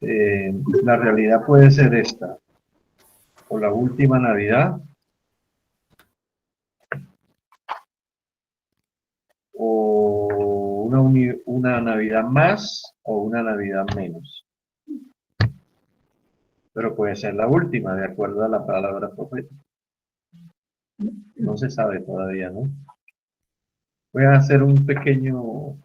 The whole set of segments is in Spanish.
La realidad puede ser esta, o la última Navidad, o una Navidad más, o una Navidad menos. Pero puede ser la última, de acuerdo a la palabra profética. No se sabe todavía, ¿no? Voy a hacer un pequeño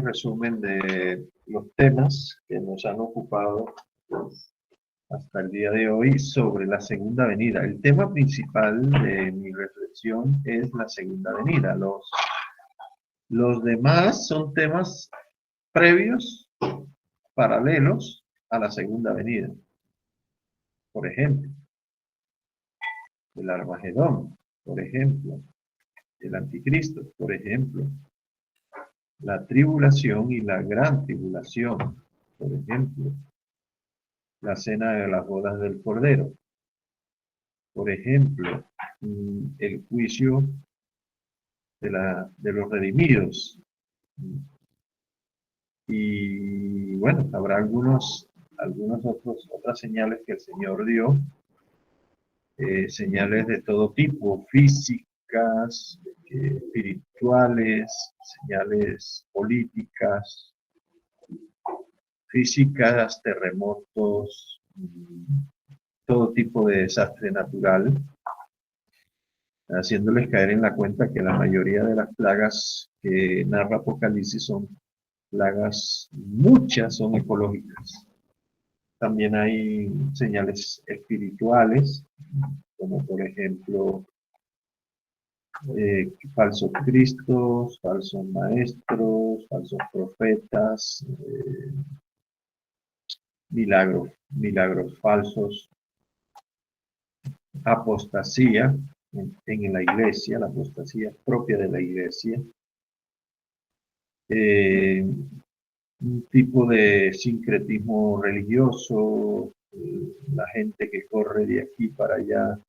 resumen de los temas que nos han ocupado hasta el día de hoy sobre la segunda venida. El tema principal de mi reflexión es la segunda venida. Los demás son temas previos, paralelos a la segunda venida. Por ejemplo, el Armagedón, por ejemplo, el Anticristo, por ejemplo, la tribulación y la gran tribulación, por ejemplo, la cena de las bodas del Cordero, por ejemplo, el juicio de los redimidos. Y bueno, habrá otras señales que el Señor dio, señales de todo tipo, físicas, espirituales, señales políticas, físicas, terremotos, todo tipo de desastre natural, haciéndoles caer en la cuenta que la mayoría de las plagas que narra Apocalipsis son plagas, muchas son ecológicas. También hay señales espirituales, como por ejemplo falsos cristos, falsos maestros, falsos profetas, milagros falsos, apostasía en la iglesia, la apostasía propia de la iglesia, un tipo de sincretismo religioso, la gente que corre de aquí para allá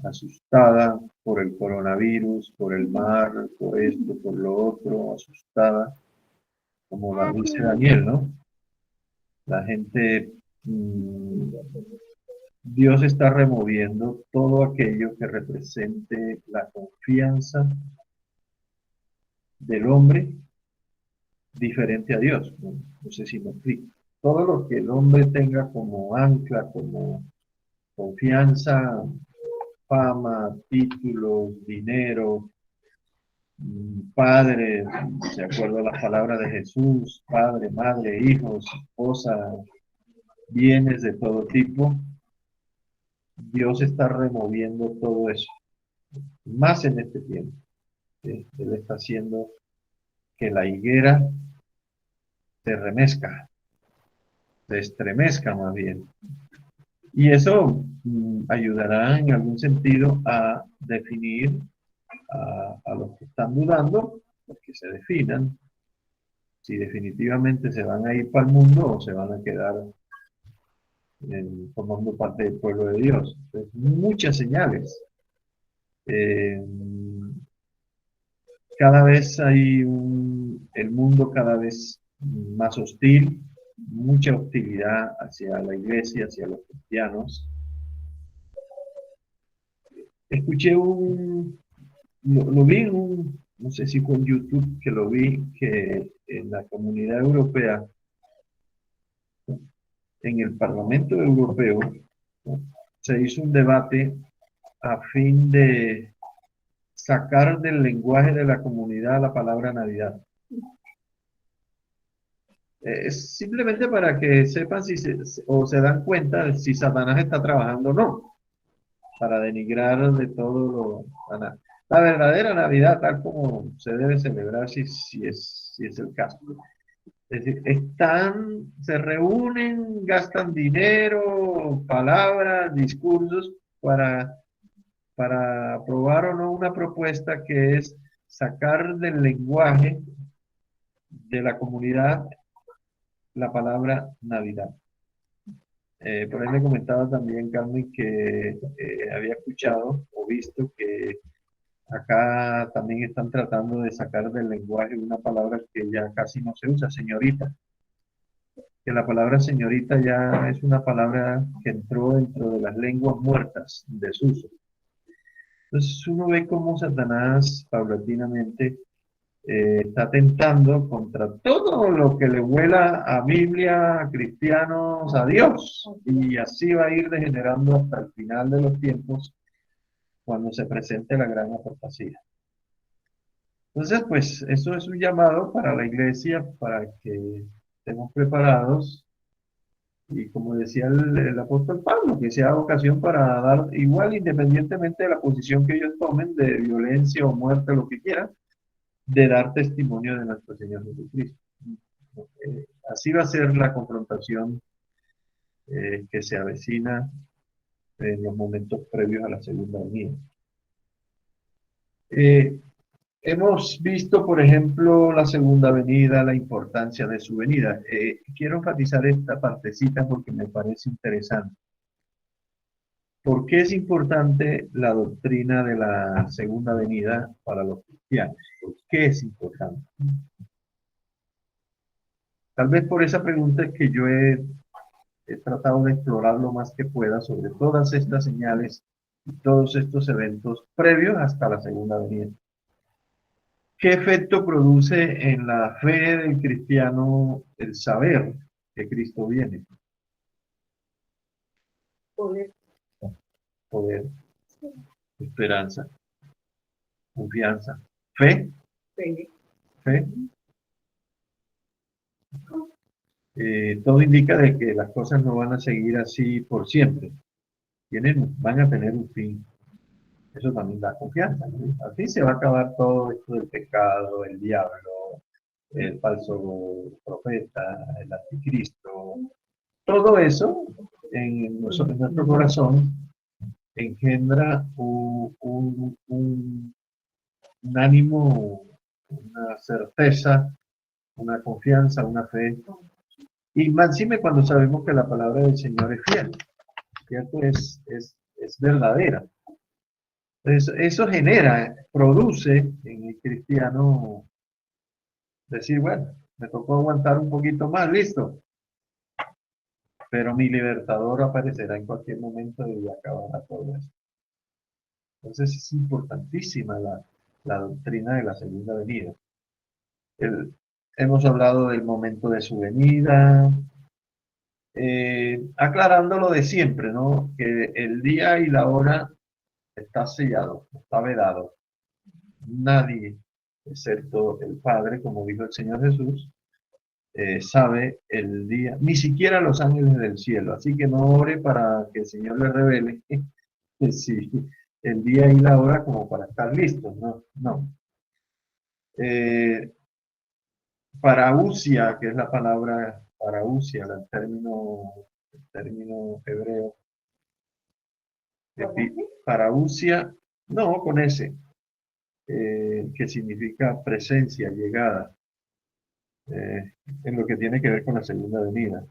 asustada por el coronavirus, por el mar, por esto, por lo otro, asustada, como dice Daniel, ¿no? La gente, Dios está removiendo todo aquello que represente la confianza del hombre diferente a Dios. No sé si me explico. Todo lo que el hombre tenga como ancla, como confianza, fama, títulos, dinero, padre, de acuerdo a las palabras de Jesús, padre, madre, hijos, esposa, bienes de todo tipo, Dios está removiendo todo eso, más en este tiempo. Él está haciendo que la higuera se remezca, se estremezca más bien. Y eso ayudará en algún sentido a definir a los que están dudando, porque se definan si definitivamente se van a ir para el mundo o se van a quedar formando parte del pueblo de Dios. Entonces, muchas señales. Cada vez el mundo cada vez más hostil, mucha hostilidad hacia la iglesia, hacia los cristianos. Escuché lo vi no sé si fue en YouTube que lo vi, que en la Comunidad Europea, en el Parlamento Europeo, se hizo un debate a fin de sacar del lenguaje de la comunidad la palabra Navidad. Es simplemente para que sepan o se dan cuenta de si Satanás está trabajando o no, para denigrar de todo la verdadera Navidad, tal como se debe celebrar si es el caso. Es decir, se reúnen, gastan dinero, palabras, discursos para aprobar o no una propuesta que es sacar del lenguaje de la comunidad la palabra Navidad. Por ahí me comentaba también, Carmen, que había escuchado o visto que acá también están tratando de sacar del lenguaje una palabra que ya casi no se usa, señorita. que la palabra señorita ya es una palabra que entró dentro de las lenguas muertas, en desuso. Entonces uno ve cómo Satanás paulatinamente está tentando contra todo lo que le huela a Biblia, a cristianos, a Dios. Y así va a ir degenerando hasta el final de los tiempos, cuando se presente la gran apostasía. Entonces, pues eso es un llamado para la iglesia, para que estemos preparados. Y como decía el apóstol Pablo, que sea ocasión para dar, igual independientemente de la posición que ellos tomen, de violencia o muerte, lo que quieran, de dar testimonio de nuestro Señor Jesucristo. Así va a ser la confrontación que se avecina en los momentos previos a la segunda venida. Hemos visto, por ejemplo, la segunda venida, la importancia de su venida. Quiero enfatizar esta partecita porque me parece interesante. ¿Por qué es importante la doctrina de la segunda venida para los cristianos? ¿Por qué es importante? Tal vez por esa pregunta es que yo he tratado de explorar lo más que pueda sobre todas estas señales y todos estos eventos previos hasta la segunda venida. ¿Qué efecto produce en la fe del cristiano el saber que Cristo viene? Poder. Poder, esperanza, confianza, fe, Fe. fe. Todo indica de que las cosas no van a seguir así por siempre. Van a tener un fin. Eso también da confianza, ¿no? Así se va a acabar todo esto del pecado, el diablo, el falso profeta, el anticristo. Todo eso en nuestro corazón engendra un ánimo, una certeza, una confianza, una fe. Y más cuando sabemos que la palabra del Señor es fiel, ¿cierto? Es verdadera. Entonces, eso genera, produce en el cristiano decir, bueno, me tocó aguantar un poquito más, listo, pero mi libertador aparecerá en cualquier momento y acabará todo eso. Entonces es importantísima la doctrina de la segunda venida. Hemos hablado del momento de su venida, aclarando lo de siempre, ¿no? Que el día y la hora está sellado, está vedado. Nadie, excepto el Padre, como dijo el Señor Jesús, sabe el día, ni siquiera los ángeles del cielo. Así que no ore para que el Señor le revele si el día y la hora como para estar listos, no, no. Parausia, que es la palabra parausia, el término hebreo. Parausia, no, con ese, que significa presencia, llegada, en lo que tiene que ver con la segunda venida.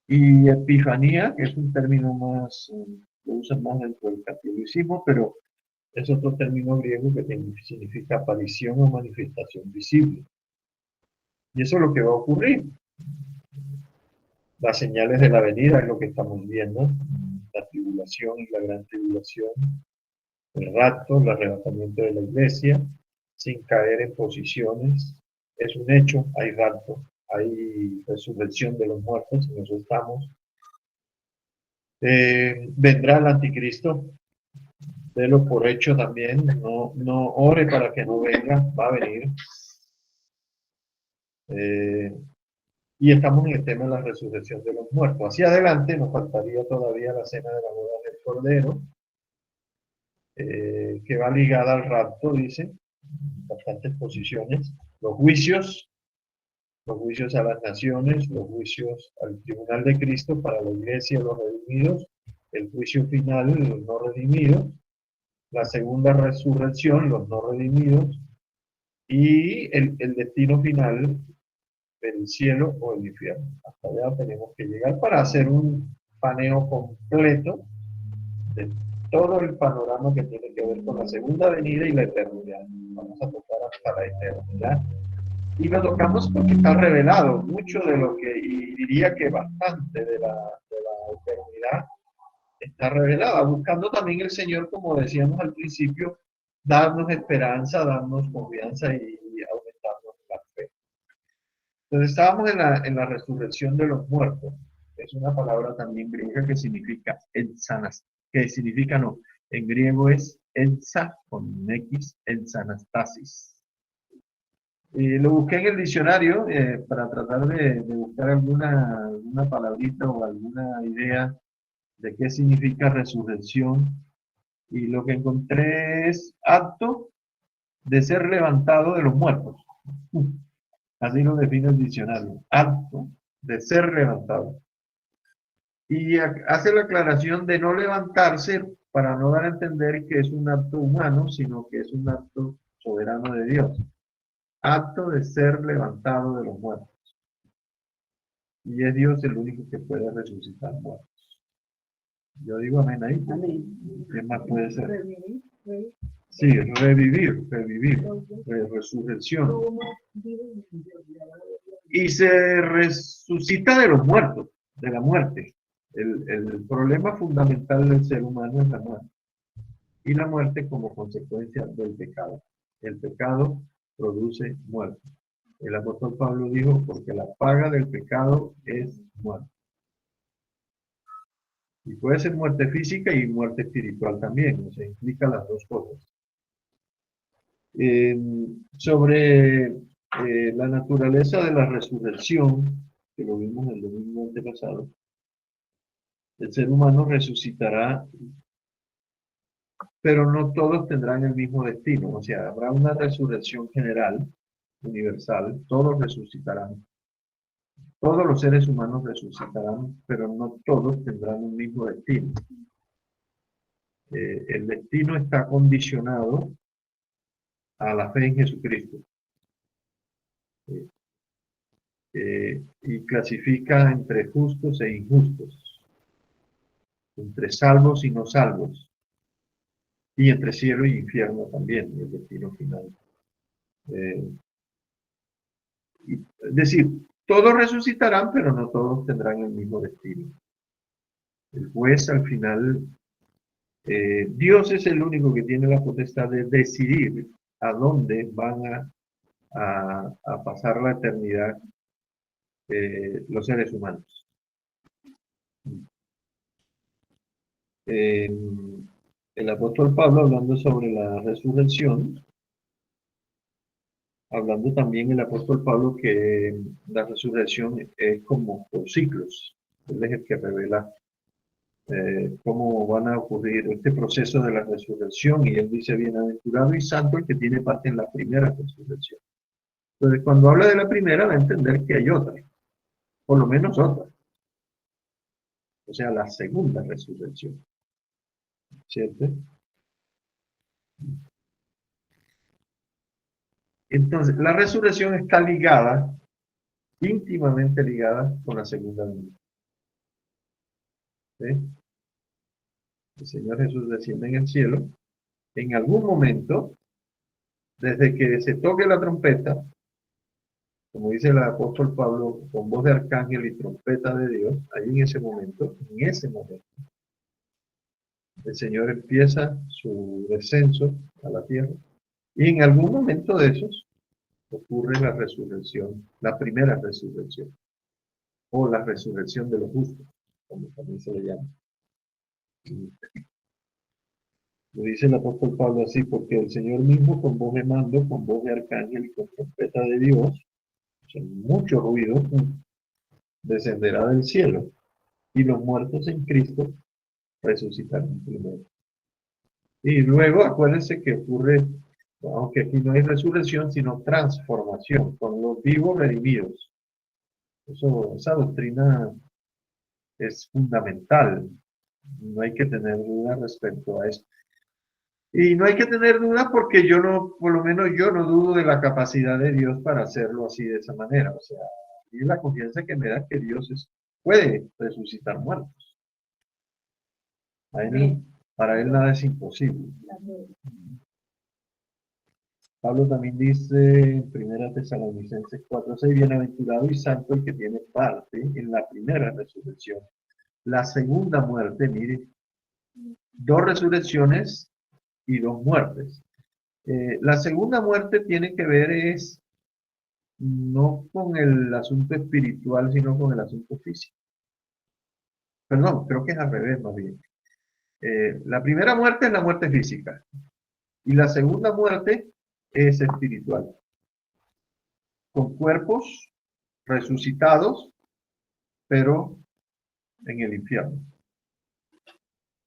Y epifanía, que es un término más, lo usan más dentro del catolicismo, pero es otro término griego que significa aparición o manifestación visible. Y eso es lo que va a ocurrir. Las señales de la venida es lo que estamos viendo, la tribulación y la gran tribulación, el rapto, el arrebatamiento de la iglesia, sin caer en posiciones. Es un hecho, hay rapto, hay resurrección de los muertos, en eso estamos. Vendrá el anticristo, délo por hecho también, no ore para que no venga, va a venir. Y estamos en el tema de la resurrección de los muertos. Hacia adelante nos faltaría todavía la cena de la boda del Cordero, que va ligada al rapto, dice, bastantes posiciones, los juicios a las naciones, los juicios al tribunal de Cristo para la iglesia, los redimidos, el juicio final, los no redimidos, la segunda resurrección, los no redimidos, y el destino final, el cielo o el infierno. Hasta allá tenemos que llegar para hacer un paneo completo de todo el panorama que tiene que ver con la segunda venida y la eternidad. Vamos a tocar hasta la eternidad Y lo tocamos porque está revelado mucho de lo que, y diría que bastante de la eternidad está revelada, buscando también el Señor, como decíamos al principio, darnos esperanza, darnos confianza y aumentarnos la fe. Entonces estábamos en la resurrección de los muertos. Es una palabra también griega que significa ensanas, que significa no, en griego es ensa con x, ensanastasis. Lo busqué en el diccionario para tratar de buscar alguna palabrita o alguna idea de qué significa resurrección. Y lo que encontré es acto de ser levantado de los muertos. Así lo define el diccionario. Acto de ser levantado. Y hace la aclaración de no levantarse para no dar a entender que es un acto humano, sino que es un acto soberano de Dios. Acto de ser levantado de los muertos. Y es Dios el único que puede resucitar muertos. Yo digo amén ahí. Amén. ¿Qué más puede ser? Revivir. Sí, revivir, resurrección. Y se resucita de los muertos, de la muerte. El problema fundamental del ser humano es la muerte. Y la muerte como consecuencia del pecado. El pecado produce muerte. El apóstol Pablo dijo, porque la paga del pecado es muerte. Y puede ser muerte física y muerte espiritual también, o sea, implica las dos cosas. Sobre la naturaleza de la resurrección, que lo vimos el domingo antepasado, el ser humano resucitará, pero no todos tendrán el mismo destino, o sea, habrá una resurrección general, universal, todos resucitarán. Todos los seres humanos resucitarán, pero no todos tendrán un mismo destino. El destino está condicionado a la fe en Jesucristo. Y clasifica entre justos e injustos, entre salvos y no salvos, y entre cielo y infierno también, el destino final. Es decir, todos resucitarán, pero no todos tendrán el mismo destino. El juez al final, Dios es el único que tiene la potestad de decidir a dónde van a pasar la eternidad los seres humanos. El apóstol Pablo, hablando sobre la resurrección, hablando también el apóstol Pablo que la resurrección es como por ciclos. Él es el que revela cómo van a ocurrir este proceso de la resurrección, y él dice, bienaventurado y santo el que tiene parte en la primera resurrección. Entonces, cuando habla de la primera, va a entender que hay otra, por lo menos otra. O sea, la segunda resurrección. ¿Cierto? Entonces, la resurrección está ligada, íntimamente ligada con la segunda venida. ¿Sí? El Señor Jesús desciende en el cielo. En algún momento, desde que se toque la trompeta, como dice el apóstol Pablo, con voz de arcángel y trompeta de Dios, ahí en ese momento, el Señor empieza su descenso a la tierra. Y en algún momento de esos ocurre la resurrección, la primera resurrección, o la resurrección de los justos, como también se le llama. Lo dice el apóstol Pablo así, porque el Señor mismo con voz de mando, con voz de arcángel y con trompeta de Dios, con mucho ruido, descenderá del cielo, y los muertos en Cristo resucitarán primero. Y luego acuérdense que ocurre, aunque aquí no hay resurrección, sino transformación, con los vivos redimidos. Esa doctrina es fundamental, no hay que tener duda respecto a eso. Y no hay que tener duda porque yo no, por lo menos yo no dudo de la capacidad de Dios para hacerlo así de esa manera. O sea, y la confianza que me da que Dios puede resucitar muertos. Para él nada es imposible. Pablo también dice en 1 Tesalonicenses 4:6, bienaventurado y santo el que tiene parte en la primera resurrección. La segunda muerte, mire, dos resurrecciones y dos muertes. La segunda muerte tiene que ver es no con el asunto espiritual, sino con el asunto físico. Perdón, creo que es al revés más bien. La primera muerte es la muerte física y la segunda muerte es espiritual, con cuerpos resucitados, pero en el infierno.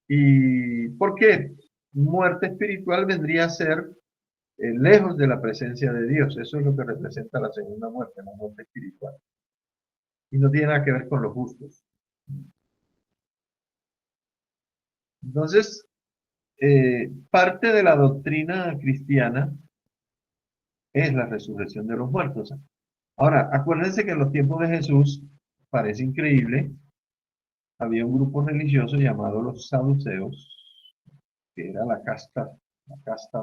¿Y por qué? Muerte espiritual vendría a ser lejos de la presencia de Dios. Eso es lo que representa la segunda muerte, la muerte espiritual. Y no tiene nada que ver con los justos. Entonces, parte de la doctrina cristiana es la resurrección de los muertos. Ahora, acuérdense que en los tiempos de Jesús, parece increíble, había un grupo religioso llamado los saduceos, que era la casta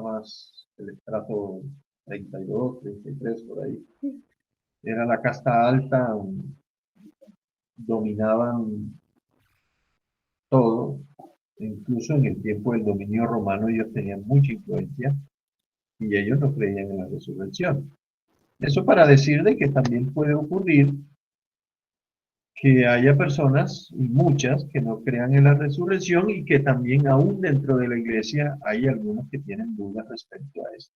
más, el estrato 32, 33, por ahí. Era la casta alta, dominaban todo, incluso en el tiempo del dominio romano ellos tenían mucha influencia y ellos no creían en la resurrección. Eso para decir de que también puede ocurrir que haya personas, y muchas, que no crean en la resurrección y que también aún dentro de la iglesia hay algunos que tienen dudas respecto a esto.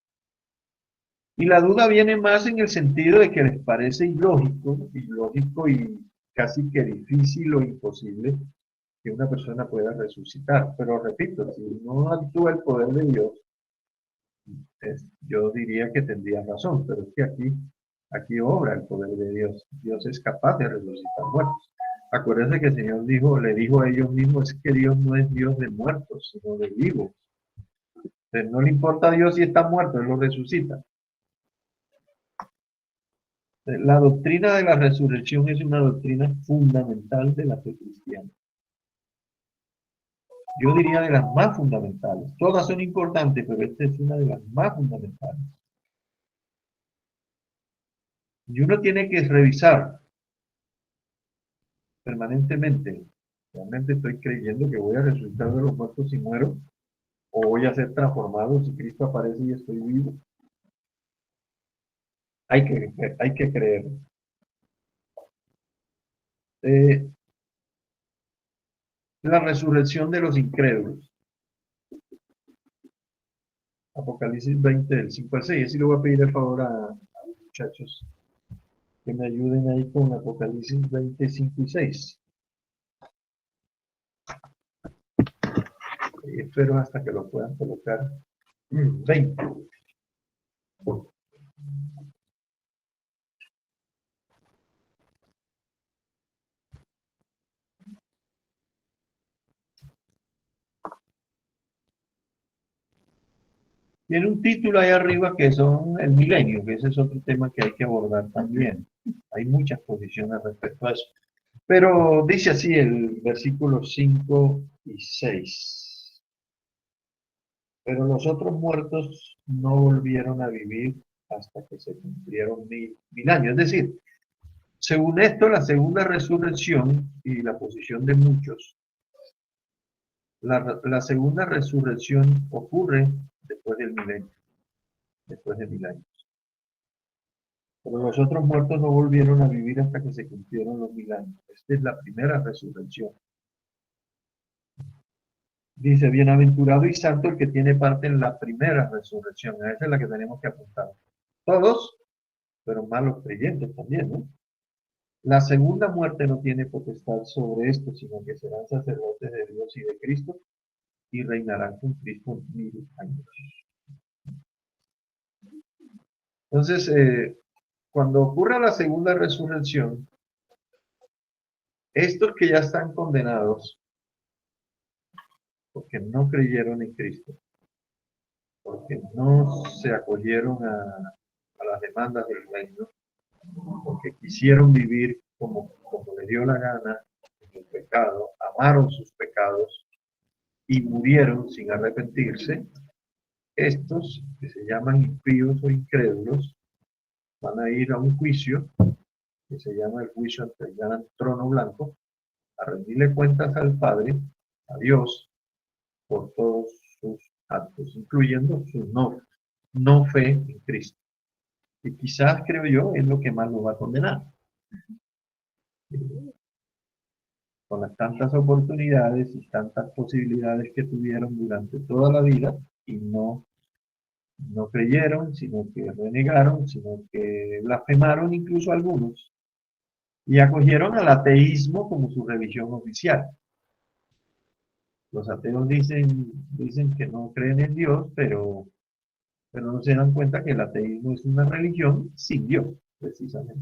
Y la duda viene más en el sentido de que les parece ilógico y casi que difícil o imposible que una persona pueda resucitar. Pero repito, si no actúa el poder de Dios, yo diría que tendría razón, pero es que aquí obra el poder de Dios. Dios es capaz de resucitar muertos. Acuérdense que el Señor le dijo a ellos mismos, es que Dios no es Dios de muertos, sino de vivos. Entonces, no le importa a Dios si está muerto, Él lo resucita. La doctrina de la resurrección es una doctrina fundamental de la fe cristiana. Yo diría de las más fundamentales. Todas son importantes, pero esta es una de las más fundamentales. Y uno tiene que revisar permanentemente. ¿Realmente estoy creyendo que voy a resucitar de los muertos si muero? ¿O voy a ser transformado si Cristo aparece y estoy vivo? Hay que creer. La resurrección de los incrédulos. Apocalipsis 20, del 5 al 6. Así le voy a pedir el favor a los muchachos que me ayuden ahí con Apocalipsis 20, 5 y 6. Y espero hasta que lo puedan colocar. 20. Tiene un título ahí arriba que son el milenio, que ese es otro tema que hay que abordar también. Hay muchas posiciones respecto a eso. Pero dice así el versículo 5 y 6. Pero los otros muertos no volvieron a vivir hasta que se cumplieron mil años. Es decir, según esto, la segunda resurrección y la posición de muchos, la segunda resurrección ocurre después del milenio, después de 1000 años. Pero los otros muertos no volvieron a vivir hasta que se cumplieron los 1000 años. Esta es la primera resurrección. Dice, bienaventurado y santo el que tiene parte en la primera resurrección. Esa es la que tenemos que apuntar. Todos, pero malos creyentes también, ¿no? La segunda muerte no tiene potestad sobre esto, sino que serán sacerdotes de Dios y de Cristo y reinarán con Cristo 1000 años. Entonces, cuando ocurra la segunda resurrección, estos que ya están condenados, porque no creyeron en Cristo, porque no se acogieron a las demandas del reino, porque quisieron vivir como les dio la gana en el pecado, amaron sus pecados y murieron sin arrepentirse, estos, que se llaman impíos o incrédulos, van a ir a un juicio, que se llama el juicio ante el gran trono blanco, a rendirle cuentas al Padre, a Dios, por todos sus actos, incluyendo su no fe en Cristo. Y quizás, creo yo, es lo que más lo va a condenar. Con las tantas oportunidades y tantas posibilidades que tuvieron durante toda la vida y no creyeron, sino que renegaron, sino que blasfemaron incluso algunos y acogieron al ateísmo como su religión oficial. Los ateos dicen que no creen en Dios, pero no se dan cuenta que el ateísmo es una religión sin Dios, precisamente.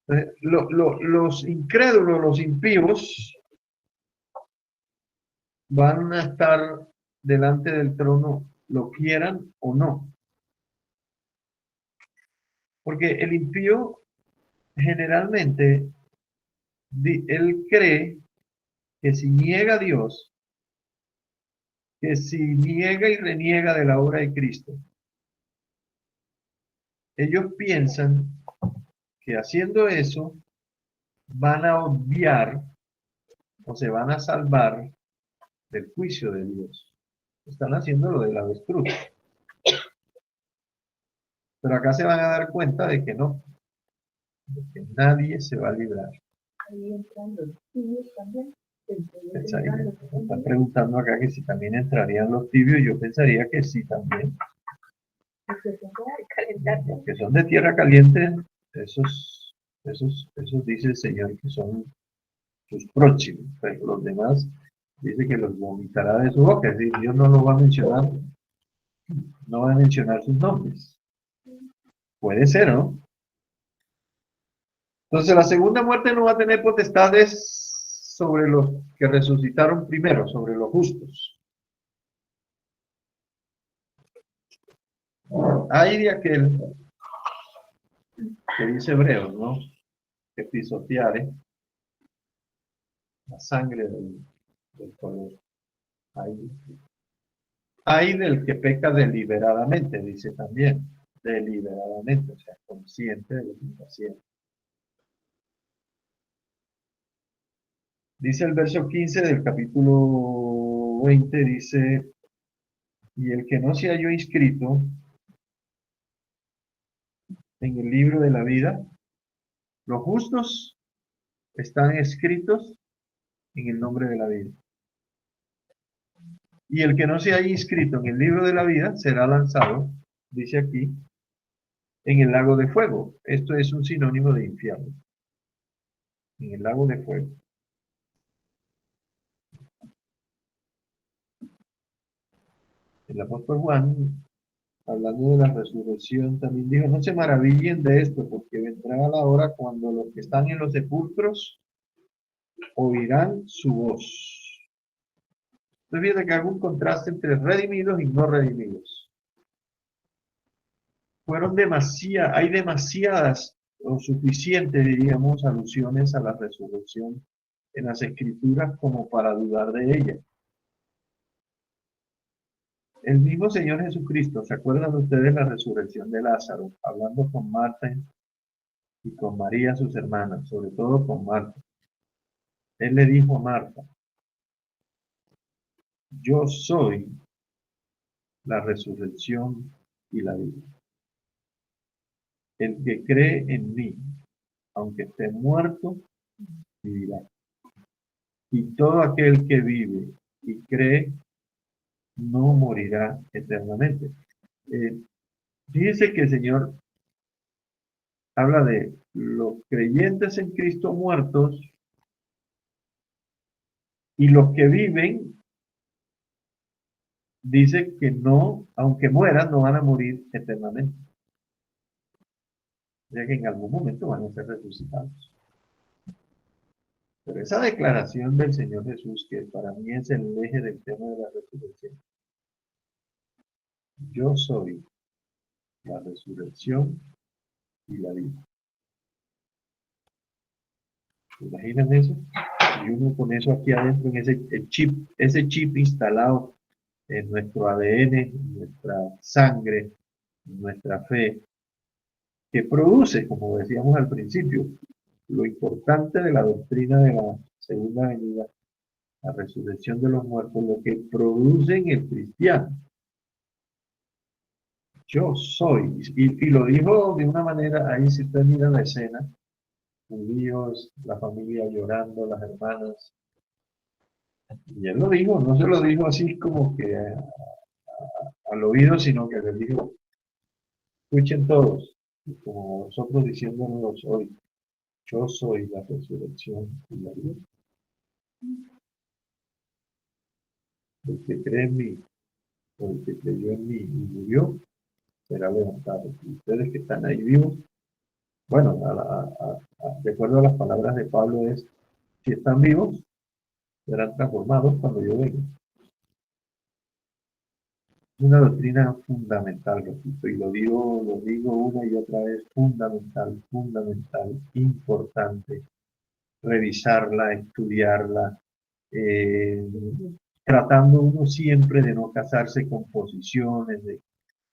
Entonces, los incrédulos, los impíos, van a estar delante del trono, lo quieran o no. Porque el impío generalmente, él cree que si niega a Dios, que si niega y reniega de la obra de Cristo, ellos piensan que haciendo eso van a obviar o se van a salvar del juicio de Dios. Están haciendo lo de la avestruz. Pero acá se van a dar cuenta de que no, de que nadie se va a librar. Ahí entran los tibios también. Me están preguntando acá que si también entrarían los tibios. Yo pensaría que sí también. Los que son de tierra caliente, esos dice el Señor que son sus próximos, pero los demás dice que los vomitará de su boca. Es decir, Dios no los va a mencionar, no va a mencionar sus nombres. Puede ser, ¿no? Entonces la segunda muerte no va a tener potestades sobre los que resucitaron primero, sobre los justos. Hay de aquel que dice Hebreos, ¿no? Que pisoteare la sangre del color. Hay del que peca deliberadamente, dice también. Deliberadamente, o sea, consciente de lo que está haciendo. Dice el verso 15 del capítulo 20, dice, y el que no se halló inscrito en el libro de la vida, los justos están escritos en el nombre de la vida. Y el que no se haya inscrito en el libro de la vida será lanzado, dice aquí, en el lago de fuego. Esto es un sinónimo de infierno. En el lago de fuego. El apóstol Juan, hablando de la resurrección, también dijo, no se maravillen de esto, porque vendrá la hora cuando los que están en los sepulcros oirán su voz. Entonces fíjate que hago un contraste entre redimidos y no redimidos. Hay demasiadas o suficientes, diríamos, alusiones a la resurrección en las escrituras como para dudar de ella. El mismo Señor Jesucristo, ¿se acuerdan ustedes la resurrección de Lázaro? Hablando con Marta y con María, sus hermanas, sobre todo con Marta. Él le dijo a Marta, yo soy la resurrección y la vida. El que cree en mí, aunque esté muerto, vivirá. Y todo aquel que vive y cree, no morirá eternamente. Fíjense que el Señor habla de los creyentes en Cristo muertos y los que viven, dice que no, aunque mueran, no van a morir eternamente. Ya que en algún momento van a ser resucitados. Pero esa declaración del Señor Jesús, que para mí es el eje del tema de la resurrección. Yo soy la resurrección y la vida. ¿Se imaginan eso? Y uno con eso aquí adentro, en ese chip instalado en nuestro ADN, en nuestra sangre, en nuestra fe, que produce, como decíamos al principio, lo importante de la doctrina de la segunda venida, la resurrección de los muertos, lo que produce en el cristiano. Yo soy, y lo dijo de una manera, ahí si usted mira la escena, judíos, la familia llorando, las hermanas, y él lo dijo, no se lo dijo así como que al oído, sino que les dijo, escuchen todos, como nosotros diciéndonos hoy, yo soy la resurrección y la vida. El que cree en mí, o el que creyó en mí y murió, será levantado. Y ustedes que están ahí vivos, bueno, de acuerdo a las palabras de Pablo es, si están vivos, serán transformados cuando yo venga. Una doctrina fundamental, repito, y lo digo una y otra vez, fundamental, fundamental, importante, revisarla, estudiarla, eh, tratando uno siempre de no casarse con posiciones,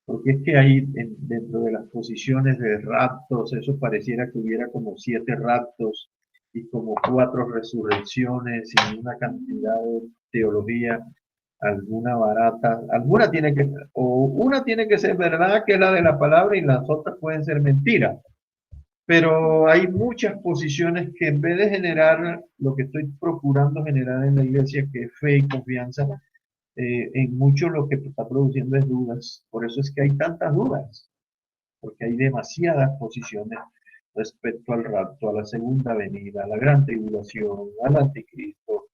porque es que ahí dentro de las posiciones de raptos, eso pareciera que hubiera como 7 raptos y como 4 resurrecciones y una cantidad de teología, alguna barata, alguna tiene que, o una tiene que ser verdad, que es la de la palabra, y las otras pueden ser mentiras. Pero hay muchas posiciones que en vez de generar lo que estoy procurando generar en la iglesia, que es fe y confianza, en mucho lo que está produciendo es dudas. Por eso es que hay tantas dudas, porque hay demasiadas posiciones respecto al rapto, a la segunda venida, a la gran tribulación, al anticristo,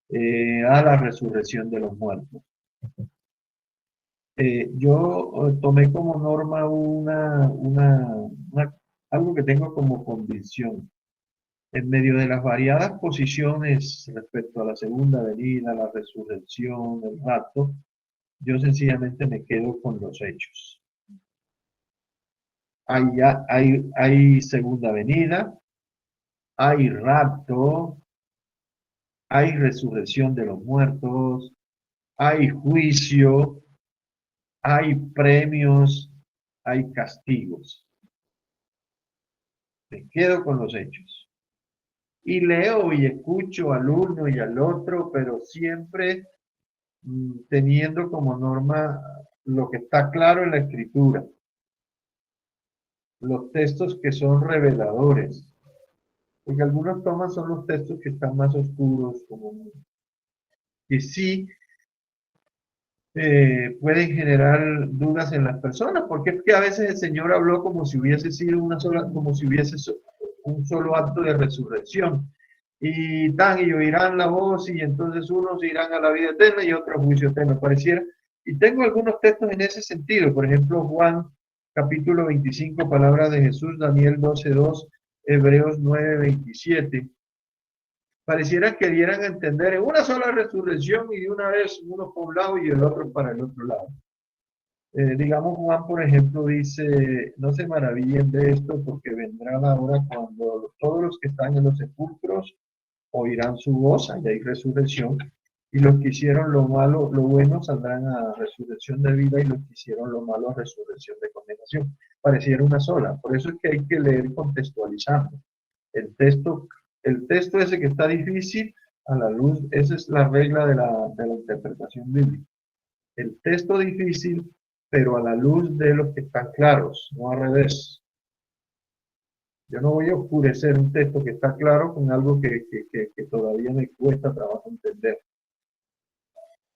a la resurrección de los muertos. Yo tomé como norma algo que tengo como convicción. En medio de las variadas posiciones respecto a la segunda venida, la resurrección, el rapto, yo sencillamente me quedo con los hechos. Hay segunda venida, hay rapto, hay resurrección de los muertos, hay juicio, hay premios, hay castigos. Me quedo con los hechos. Y leo y escucho al uno y al otro, pero siempre teniendo como norma lo que está claro en la escritura. Los textos que son reveladores. Porque algunos tomas son los textos que están más oscuros, como que sí pueden generar dudas en las personas, porque es que a veces el Señor habló como si hubiese sido como si hubiese un solo acto de resurrección. Y oirán la voz, y entonces unos irán a la vida eterna y otros a juicio eterno, pareciera. Y tengo algunos textos en ese sentido, por ejemplo, Juan capítulo 25, palabras de Jesús, Daniel 12:2, Hebreos 9:27. Pareciera que dieran a entender en una sola resurrección y de una vez uno por un lado y el otro para el otro lado. Digamos, Juan, por ejemplo, dice, no se maravillen de esto porque vendrá la hora cuando todos los que están en los sepulcros oirán su voz, allá hay resurrección, y los que hicieron lo malo, lo bueno, saldrán a resurrección de vida, y los que hicieron lo malo a resurrección de condenación. Pareciera una sola, por eso es que hay que leer contextualizando. El texto, el texto ese que está difícil, a la luz, esa es la regla de la interpretación bíblica. El texto difícil, pero a la luz de los que están claros, no al revés. Yo no voy a oscurecer un texto que está claro con algo que todavía me cuesta trabajo entender.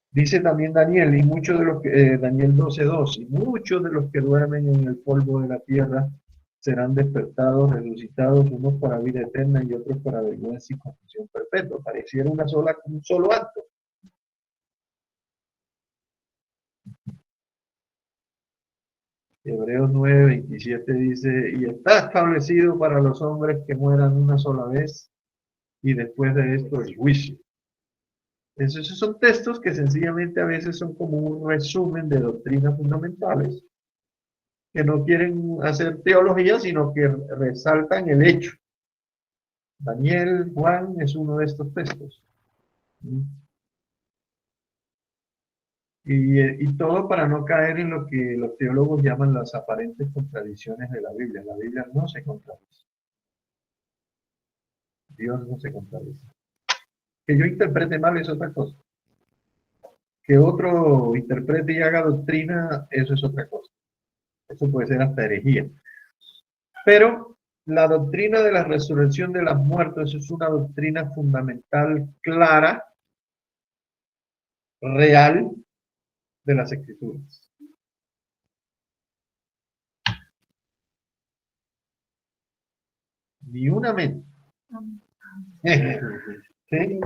Dice también Daniel, y muchos de los que, Daniel 12:2, y muchos de los que duermen en el polvo de la tierra serán despertados, resucitados, unos para vida eterna y otros para vergüenza y confusión perpetua. Pareciera un solo acto. Hebreos 9:27 dice, y está establecido para los hombres que mueran una sola vez, y después de esto el juicio. Esos son textos que sencillamente a veces son como un resumen de doctrinas fundamentales, que no quieren hacer teología, sino que resaltan el hecho. Daniel, Juan es uno de estos textos. Y todo para no caer en lo que los teólogos llaman las aparentes contradicciones de la Biblia. La Biblia no se contradice. Dios no se contradice. Que yo interprete mal es otra cosa. Que otro interprete y haga doctrina, eso es otra cosa. Eso puede ser hasta herejía. Pero la doctrina de la resurrección de los muertos es una doctrina fundamental, clara, real de las Escrituras. Ni una mente. ¿Sí?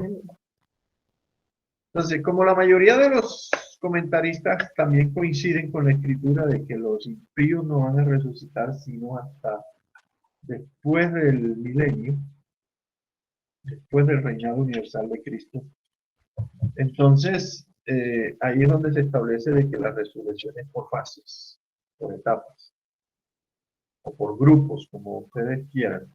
Entonces, como la mayoría de los comentaristas también coinciden con la Escritura de que los impíos no van a resucitar sino hasta después del milenio, después del reinado universal de Cristo. Entonces, ahí es donde se establece de que la resurrección es por fases, por etapas, o por grupos, como ustedes quieran.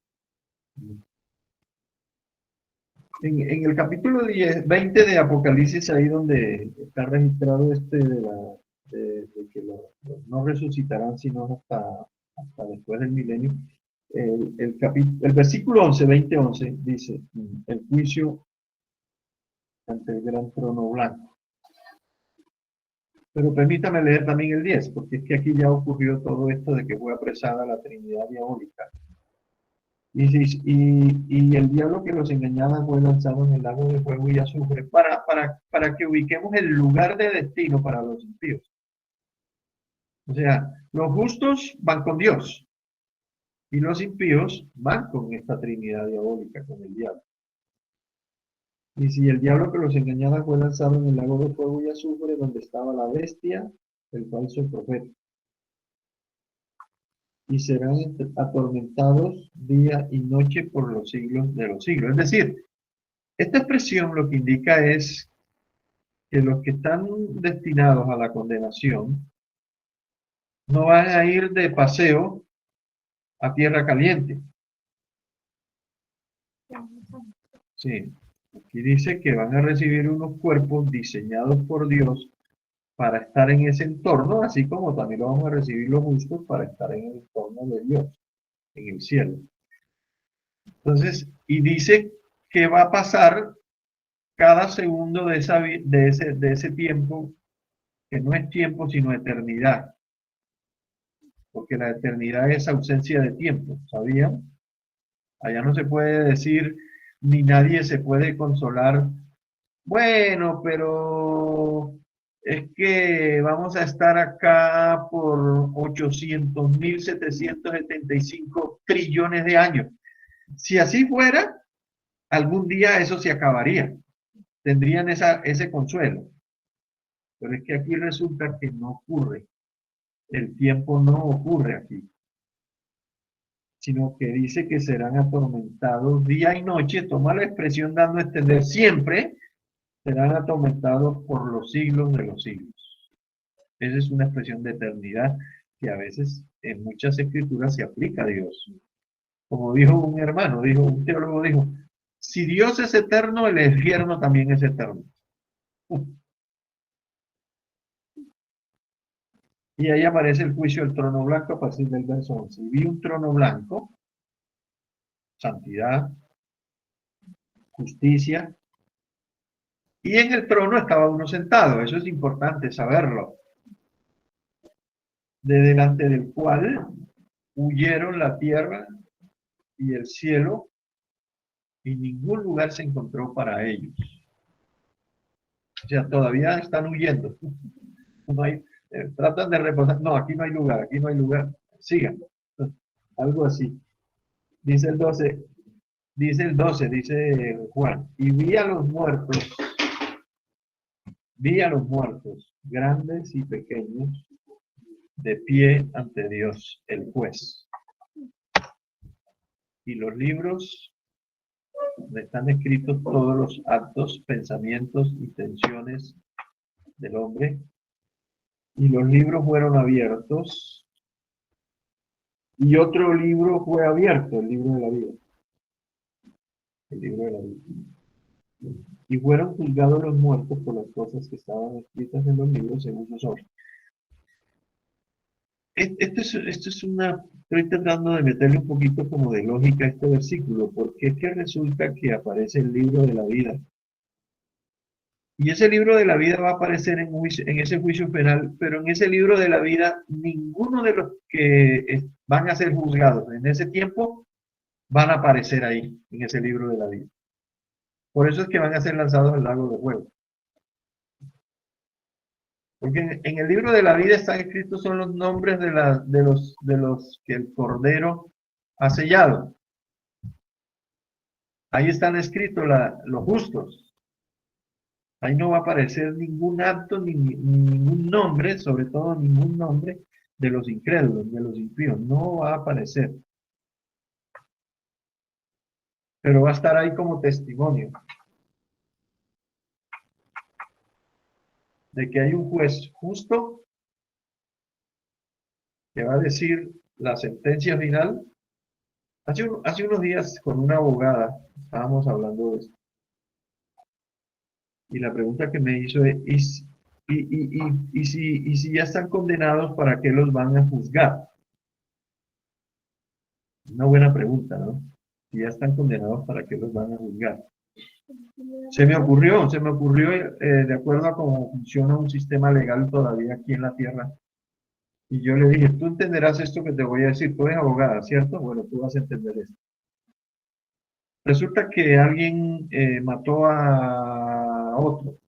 En el capítulo 20 de Apocalipsis, ahí donde está registrado de que los no resucitarán sino hasta después del milenio, el versículo 11, 20-11, dice, el juicio ante el gran trono blanco. Pero permítame leer también el 10, porque es que aquí ya ocurrió todo esto de que fue apresada la Trinidad diabólica. Y el diablo que los engañaba fue lanzado en el lago de fuego y azufre, para que ubiquemos el lugar de destino para los impíos. O sea, los justos van con Dios y los impíos van con esta Trinidad diabólica, con el diablo. Y si el diablo que los engañaba fue lanzado en el lago de fuego y azufre, donde estaba la bestia, el falso profeta. Y serán atormentados día y noche por los siglos de los siglos. Es decir, esta expresión lo que indica es que los que están destinados a la condenación no van a ir de paseo a tierra caliente. Sí, aquí dice que van a recibir unos cuerpos diseñados por Dios para estar en ese entorno, así como también lo vamos a recibir los justos para estar en el entorno de Dios, en el cielo. Entonces, y dice que va a pasar cada segundo de ese tiempo, que no es tiempo sino eternidad, porque la eternidad es ausencia de tiempo, ¿sabían? Allá no se puede decir, ni nadie se puede consolar, bueno, pero es que vamos a estar acá por 800.775 trillones de años. Si así fuera, algún día eso se acabaría. Tendrían ese consuelo. Pero es que aquí resulta que no ocurre. El tiempo no ocurre aquí, sino que dice que serán atormentados día y noche. Toma la expresión dando a entender siempre, serán atormentados por los siglos de los siglos. Esa es una expresión de eternidad que a veces en muchas escrituras se aplica a Dios. Como dijo un hermano, un teólogo dijo, si Dios es eterno, el infierno también es eterno. Y ahí aparece el juicio del trono blanco a partir del verso 11. Y vi un trono blanco, santidad, justicia, y en el trono estaba uno sentado. Eso es importante saberlo. De delante del cual huyeron la tierra y el cielo, y ningún lugar se encontró para ellos. O sea, todavía están huyendo. No hay, tratan de reposar. No, aquí no hay lugar, aquí no hay lugar. Sigan. Algo así. Dice el 12, dice Juan, y vi a los muertos, grandes y pequeños, de pie ante Dios, el juez. Y los libros donde están escritos todos los actos, pensamientos y tensiones del hombre. Y los libros fueron abiertos. Y otro libro fue abierto, el libro de la vida. El libro de la vida. y fueron juzgados los muertos por las cosas que estaban escritas en los libros según sus obras. Estoy tratando de meterle un poquito como de lógica a este versículo, porque es que resulta que aparece el libro de la vida. Y ese libro de la vida va a aparecer en ese juicio penal, pero en ese libro de la vida, ninguno de los que van a ser juzgados en ese tiempo van a aparecer ahí, en ese libro de la vida. Por eso es que van a ser lanzados al lago de fuego. Porque en el libro de la vida están escritos son los nombres de los que el Cordero ha sellado. Ahí están escritos los justos. Ahí no va a aparecer ningún acto ni ningún nombre, sobre todo ningún nombre de los incrédulos, de los impíos. No va a aparecer. Pero va a estar ahí como testimonio de que hay un juez justo que va a decir la sentencia final. Hace unos días con una abogada estábamos hablando de esto. Y la pregunta que me hizo es, ¿y si ya están condenados, para qué los van a juzgar? Una buena pregunta, ¿no? Si ya están condenados, ¿para qué los van a juzgar? Se me ocurrió, de acuerdo a cómo funciona un sistema legal todavía aquí en la tierra. Y yo le dije, tú entenderás esto que te voy a decir, tú eres abogada, ¿cierto? Bueno, tú vas a entender esto. Resulta que alguien mató a otro